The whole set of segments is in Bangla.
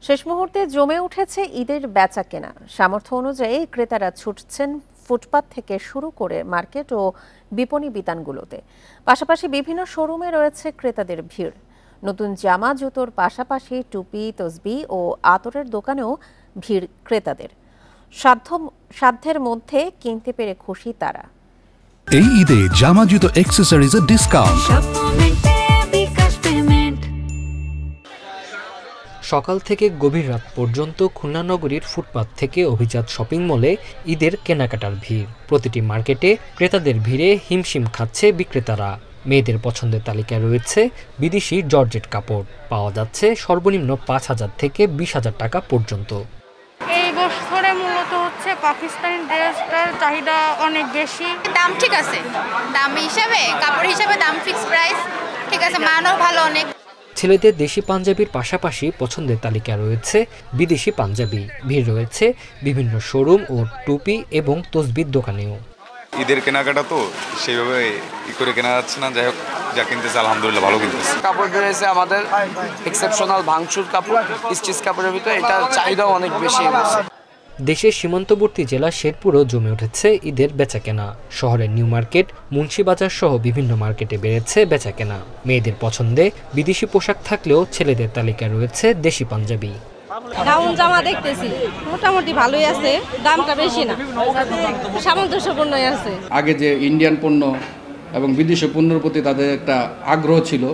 শেষ মুহূর্তে জমে উঠেছে ঈদের বেচাকেনা। সামর্থ্য অনুযায়ী ক্রেতারা ছুটছেন ফুটপাত থেকে শুরু করে মার্কেট ও বিপণী বিতানগুলোতে। পাশাপাশি বিভিন্ন শোরুমে রয়েছে ক্রেতাদের ভিড়। নতুন জামা জুতোর পাশাপাশি টুপি, তসবি ও আতরের দোকানেও ভিড় ক্রেতাদের। সাধ্যের মধ্যে কিনতে পেরে খুশি তারা। এই ঈদে জামা জুতো অ্যাক্সেসরিজের ডিসকাউন্ট। সকাল থেকে গভীর রাত পর্যন্ত খুলনা নগরীর ফুটপাত থেকে অভিজাত শপিং মলে ঈদের কেনাকাটার ভিড়। প্রতিটি মার্কেটে ক্রেতাদের ভিড়ে হিমশিম খাচ্ছে বিক্রেতারা। মেয়েদের পছন্দের তালিকায় রয়েছে বিদেশি জর্জেট কাপড়। পাওয়া যাচ্ছে সর্বনিম্ন 5,000 থেকে 20,000 টাকা পর্যন্ত। এই বছরে মূলত হচ্ছে পাকিস্তানি ড্রেসটার চাহিদা অনেক বেশি। দাম ঠিক আছে, দাম হিসাবে কাপড় হিসাবে দাম ফিক্স প্রাইস ঠিক আছে, মানও ভালো অনেক। ছেলেদের দেশি পাঞ্জাবির পাশাপাশি পছন্দের তালিকায় রয়েছে বিদেশি পাঞ্জাবি। ভিড় রয়েছে বিভিন্ন শোরুম ও টুপি এবং তসবির দোকানেও। ঈদের কেনাকাটা তো সেইভাবে করে কেনা যাচ্ছে না, যাই হোক যা কিনতেছে আলহামদুলিল্লাহ ভালো কিনতেছে। কাপড় বেরিয়েছে আমাদের এক্সেপশনাল ভাঙচুর কাপড়, স্টিচ কাপড়ের ভিতরে এটার চাহিদাও অনেক বেশি। দেশের সীমান্তবর্তী জেলা শেরপুরও জমে উঠেছে ঈদের বেচাকেনা। শহরের নিউ মার্কেট, মুন্সিবাজার সহ বিভিন্ন মার্কেটে বেড়েছে বেচাকেনা। মেয়েদের পছন্দে বিদেশি পোশাক থাকলেও ছেলেদের তালিকায় রয়েছে দেশি পাঞ্জাবি। গাউন জামা দেখতেছি মোটামুটি ভালোই আছে, দামটা বেশি না, সামঞ্জস্যপূর্ণই আছে। আগে যে ইন্ডিয়ান পণ্য এবং বিদেশি পণ্যের প্রতি তাদের একটা আগ্রহ ছিল,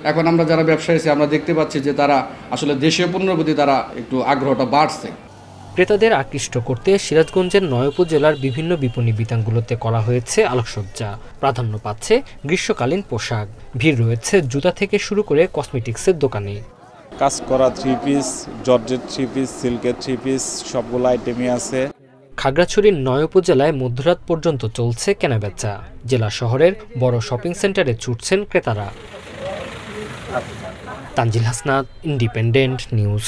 এখন আমরা যারা ব্যবসায়ী আছি আমরা দেখতে পাচ্ছি যে তারা আসলে দেশীয় পণ্যের প্রতি তারা একটু আগ্রহটা বাড়ছে। ক্রেতাদের আকৃষ্ট করতে সিরাজগঞ্জের 9 উপজেলার বিভিন্ন বিপণী বিতানগুলোতে করা হয়েছে আলোকসজ্জা। প্রাধান্য পাচ্ছে গ্রীষ্মকালীন পোশাক। ভিড় রয়েছে জুতা থেকে শুরু করে কসমেটিক্সের দোকানে। কাজ করা 3 পিস, জর্জেট 3 পিস, সিল্কের 3 পিস সবগুলো আইটেমই আছে। খাগড়াছড়ির 9 উপজেলায় মধ্যরাত পর্যন্ত চলছে কেনাবেচা। জেলা শহরের বড় শপিং সেন্টারে ছুটছেন ক্রেতারা। Tanzil Hasnat, independent news.